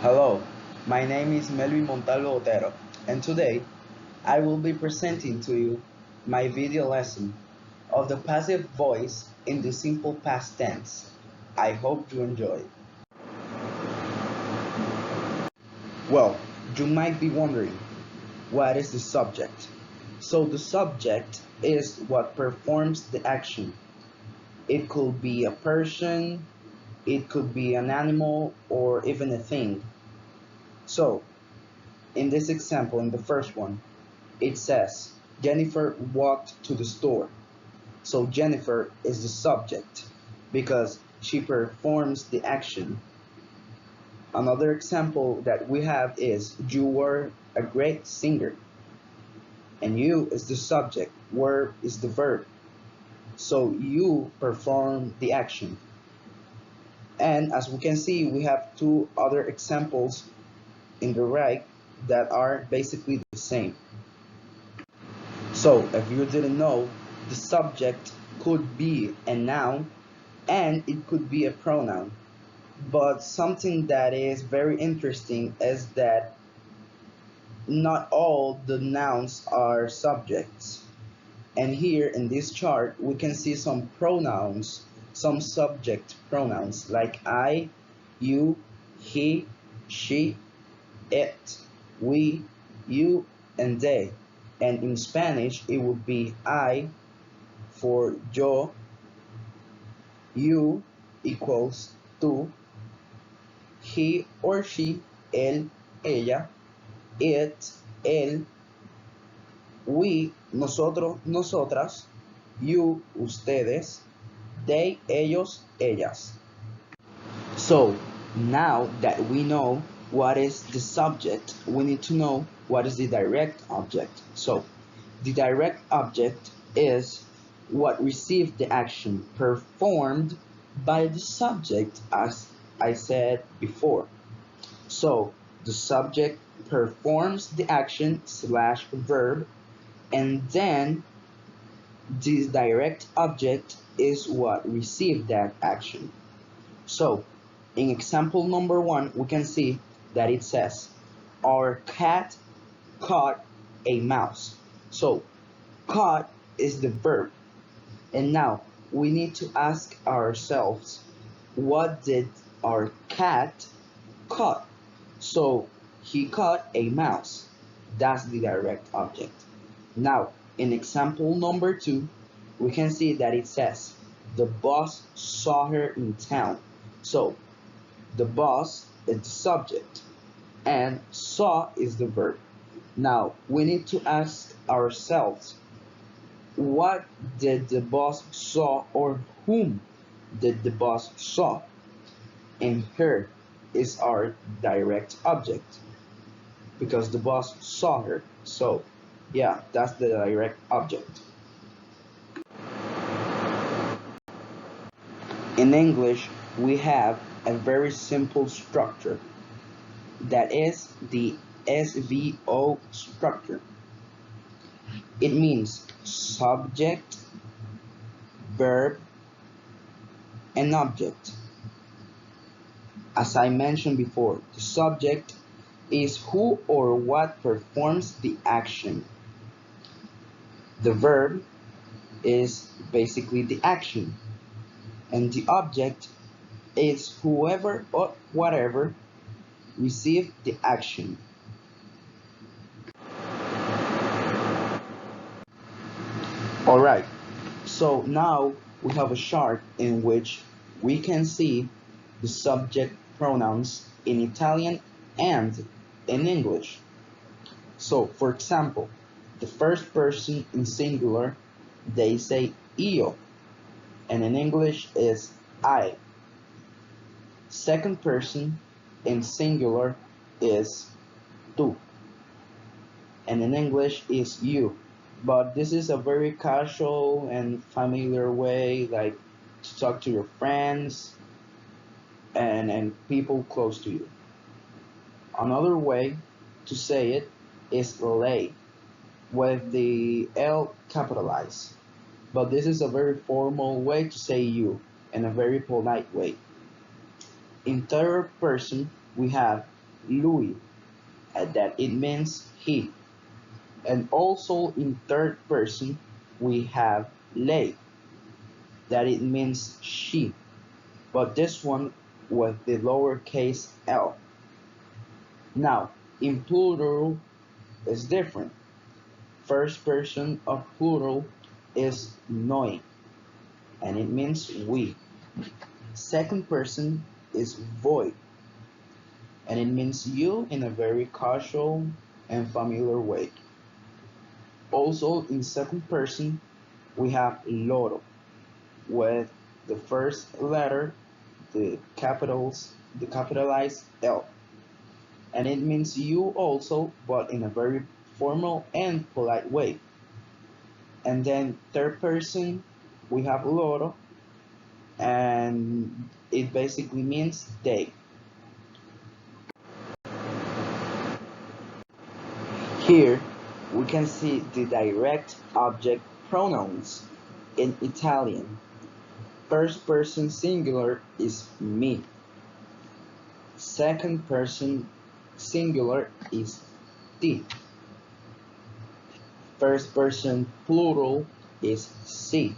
Hello, my name is Melvin Montalvo Otero, and today I will be presenting to you my video lesson of the passive voice in the simple past tense. I hope you enjoy. Well, you might be wondering, what is the subject? So the subject is what performs the action. It could be a person, it could be an animal, or even a thing. So, in this example, in the first one, it says Jennifer walked to the store. So Jennifer is the subject because she performs the action. Another example that we have is you were a great singer. And you is the subject, were is the verb. So you perform the action. And as we can see, we have two other examples in the right that are basically the same. So, if you didn't know, the subject could be a noun and it could be a pronoun. But something that is very interesting is that not all the nouns are subjects. And here in this chart, we can see some pronouns, some subject pronouns like I, you, he, she, it, we, you, and they. And in Spanish, it would be I for yo, you equals tú, he or she, él, ella, it, él, we, nosotros, nosotras, you, ustedes, they, ellos, ellas. So now that we know what is the subject, we need to know what is the direct object. So the direct object is what received the action performed by the subject, as I said before. So the subject performs the action slash verb, and then the direct object is what received that action. So in example number one, we can see that it says, our cat caught a mouse. So caught is the verb. And now we need to ask ourselves, what did our cat caught? So he caught a mouse. That's the direct object. Now, in example number two, we can see that it says, the boss saw her in town. So the boss is the subject and saw is the verb. Now we need to ask ourselves, what did the boss saw, or whom did the boss saw? And her is our direct object because the boss saw her. So yeah, that's the direct object. In English, we have a very simple structure that is the SVO structure. It means subject, verb, and object. As I mentioned before, the subject is who or what performs the action. The verb is basically the action, and the object is whoever or whatever received the action. Alright, so now we have a chart in which we can see the subject pronouns in Italian and in English. So, for example, the first person in singular, they say io, and in English is I. Second person in singular is tú, and in English is you. But this is a very casual and familiar way, like to talk to your friends and people close to you. Another way to say it is lay, with the L capitalized. But this is a very formal way to say you, in a very polite way. In third person, we have Louis, that it means he. And also in third person, we have lay, that it means she, but this one with the lowercase l. Now, in plural is different. First person of plural is noi, and it means we. Second person is voi, and it means you in a very casual and familiar way. Also, in second person, we have loro, with the first letter, the capitalized L, and it means you also, but in a very formal and polite way. And then third person, we have loro, and it basically means they. Here, we can see the direct object pronouns in Italian. First person singular is me. Second person singular is ti. First person plural is si.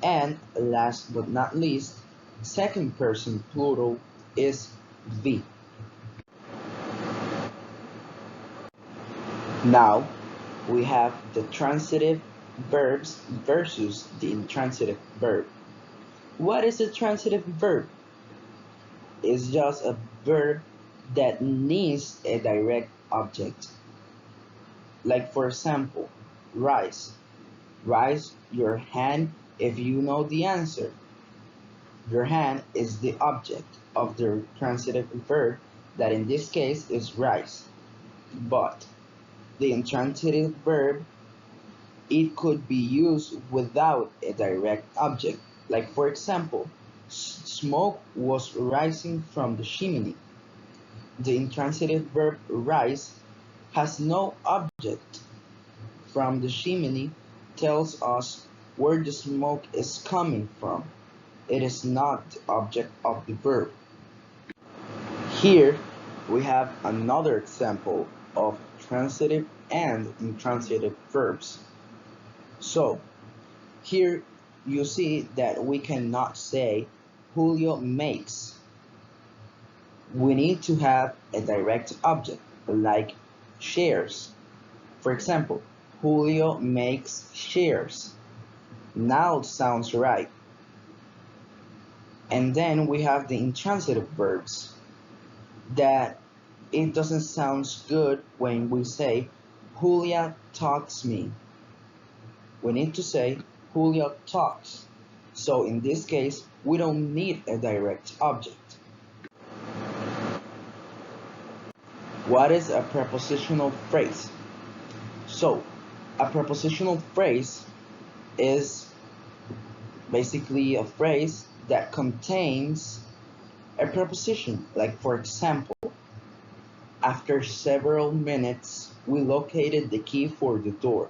And last but not least, second person plural is vi. Now we have the transitive verbs versus the intransitive verb. What is a transitive verb? It's just a verb that needs a direct object. Like for example, rise. Raise your hand if you know the answer. Your hand is the object of the transitive verb that in this case is rise. But the intransitive verb, it could be used without a direct object. Like for example, smoke was rising from the chimney. The intransitive verb rise has no object. From the chimney tells us where the smoke is coming from. It is not the object of the verb. Here we have another example of transitive and intransitive verbs. So here you see that we cannot say Julio makes. We need to have a direct object like shares. For example, Julio makes shares. Now it sounds right. And then we have the intransitive verbs that it doesn't sound good when we say Julia talks me. We need to say Julia talks. So in this case, we don't need a direct object. What is a prepositional phrase? So a prepositional phrase is basically a phrase that contains a preposition. Like for example, after several minutes, we located the key for the door.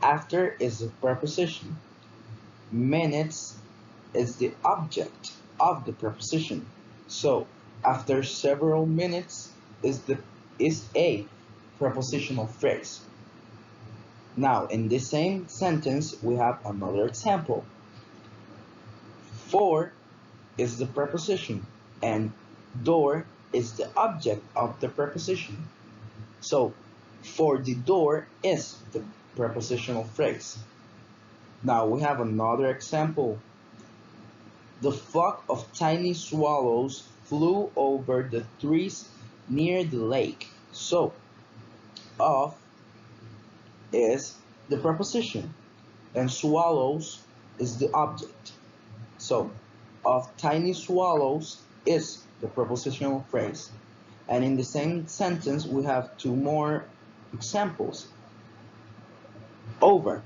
After is a preposition. Minutes is the object of the preposition. So after several minutes is a prepositional phrase. Now in the same sentence we have another example. For is the preposition and door is the object of the preposition. So for the door is the prepositional phrase. Now we have another example. The flock of tiny swallows flew over the trees near the lake. So of is the preposition and swallows is the object. So of tiny swallows is the prepositional phrase. And in the same sentence we have two more examples. Over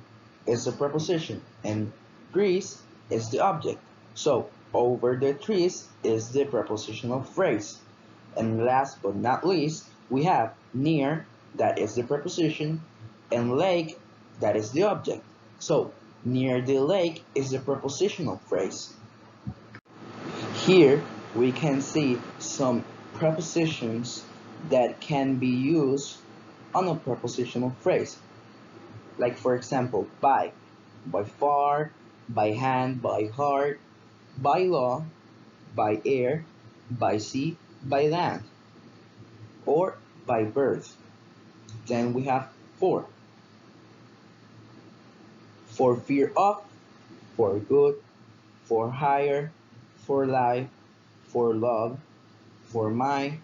is the preposition and trees is the object. So over the trees is the prepositional phrase. And last but not least, we have near, that is the preposition, and lake, that is the object. So near the lake is the prepositional phrase. Here we can see some prepositions that can be used on a prepositional phrase. Like for example, by far, by hand, by heart, by law, by air, by sea, by land, or by birth. Then we have for fear of, for good, for hire, for life, for love, for my,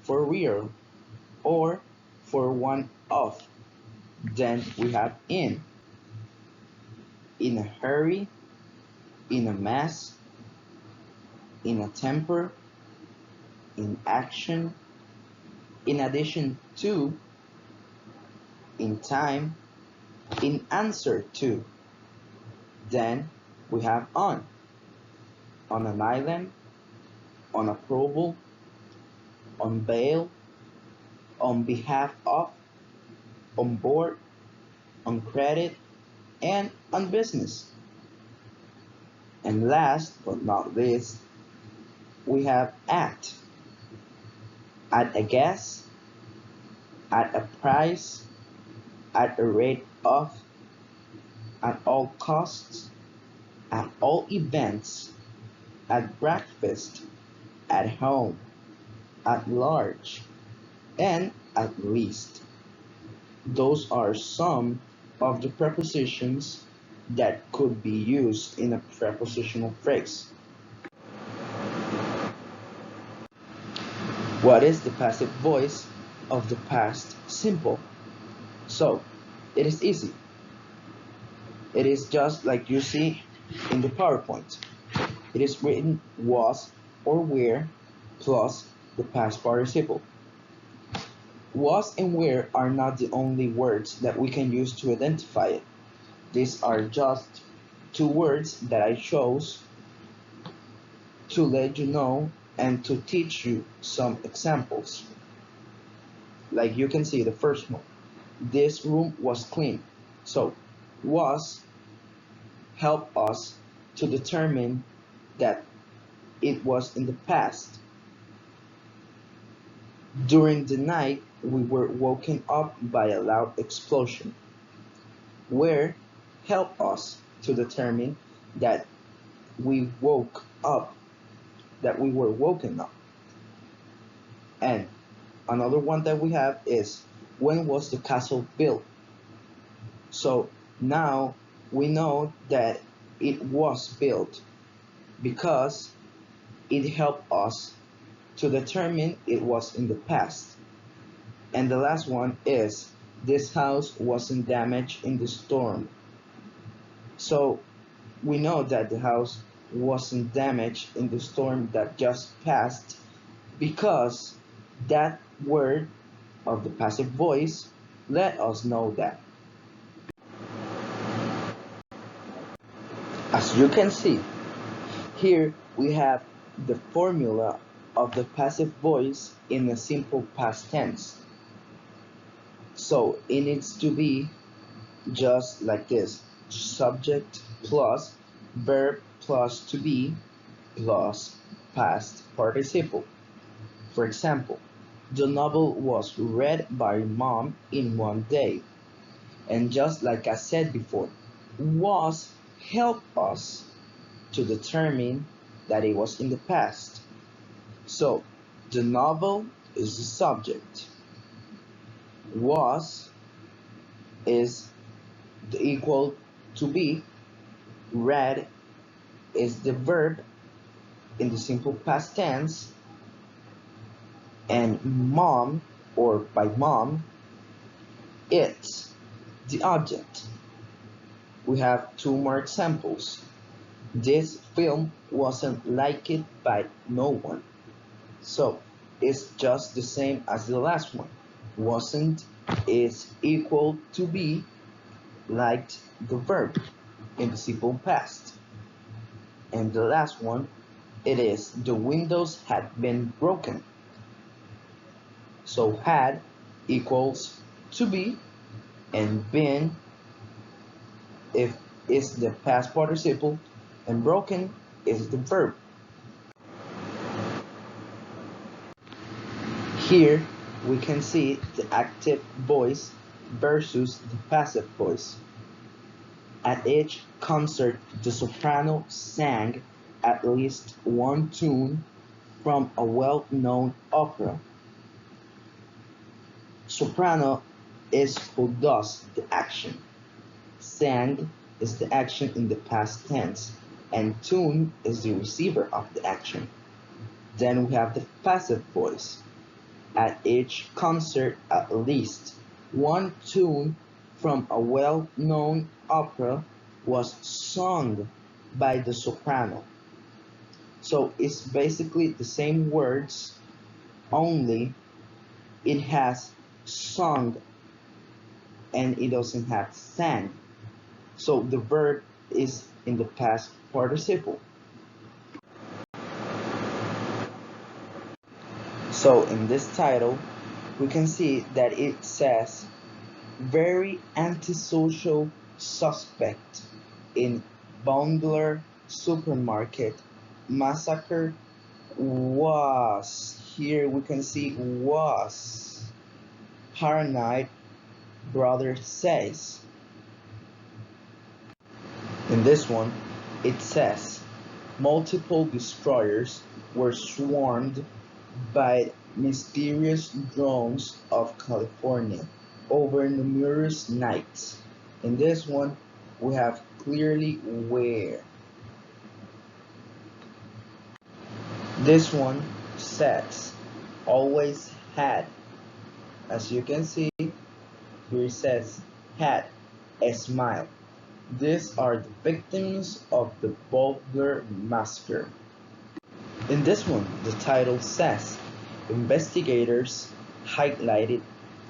for real, or for one of. Then we have in a hurry, in a mess, in a temper, in action, in addition to, in time, in answer to. Then we have on an island, on approval, on bail, on behalf of, on board, on credit, and on business. And last but not least, we have at a guess, at a price, at a rate of, at all costs, at all events, at breakfast, at home, at large, and at least. Those are some of the prepositions that could be used in a prepositional phrase. What is the passive voice of the past simple? So, it is easy. It is just like you see in the PowerPoint. It is written was or were plus the past participle. Was and were are not the only words that we can use to identify it. These are just two words that I chose to let you know and to teach you some examples. Like you can see the first one. This room was clean. So was help us to determine that it was in the past. During the night, we were woken up by a loud explosion. Where help us to determine that we woke up, that we were woken up. And another one that we have is when was the castle built? So now we know that it was built because it helped us to determine it was in the past. And the last one is this house wasn't damaged in the storm. So we know that the house wasn't damaged in the storm that just passed because that word of the passive voice let us know that. As you can see, here we have the formula of the passive voice in a simple past tense. So it needs to be just like this: subject plus verb plus to be plus past participle. For example, the novel was read by mom in one day. And just like I said before, was help us to determine that it was in the past. So the novel is the subject. Was is the equal to be. Read is the verb in the simple past tense. And mom, or by mom, it's the object. We have two more examples. This film wasn't liked by no one. So it's just the same as the last one. Wasn't is equal to be liked the verb in the simple past. And the last one, it is the windows had been broken. So had equals to be, and been if is the past participle, and broken is the verb. Here we can see the active voice versus the passive voice. At each concert, the soprano sang at least one tune from a well-known opera. Soprano is who does the action. Sang is the action in the past tense, and tune is the receiver of the action. Then we have the passive voice. At each concert, at least one tune from a well-known opera was sung by the soprano. So it's basically the same words, only it has sung and it doesn't have sang. So the verb is in the past participle. So in this title, we can see that it says very antisocial suspect in Bundler supermarket massacre was, here we can see was, paranoid brother says. In this one, it says multiple destroyers were swarmed by mysterious drones of California over numerous nights. In this one, we have clearly where. This one says always had. As you can see, here it says had a smile. These are the victims of the Boulder Massacre. In this one, the title says investigators highlighted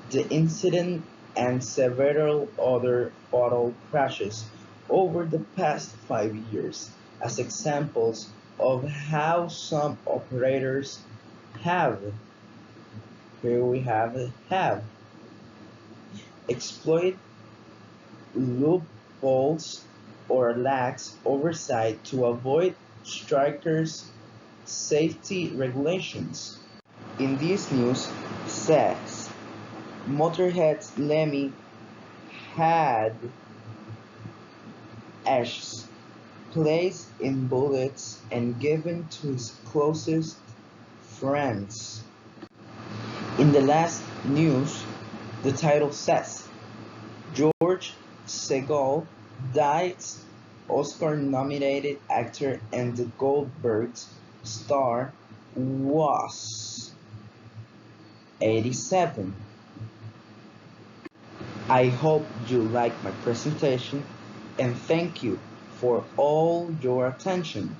the incident and several other fatal crashes over the past 5 years as examples of how some operators have, here we have exploited loopholes or lax oversight to avoid strikers' safety regulations. In this news says Motorhead's Lemmy had ashes placed in bullets and given to his closest friends. In the last news, the title says George Segal died, Oscar-nominated actor, and the Goldbergs star was 87. I hope you liked my presentation and thank you for all your attention.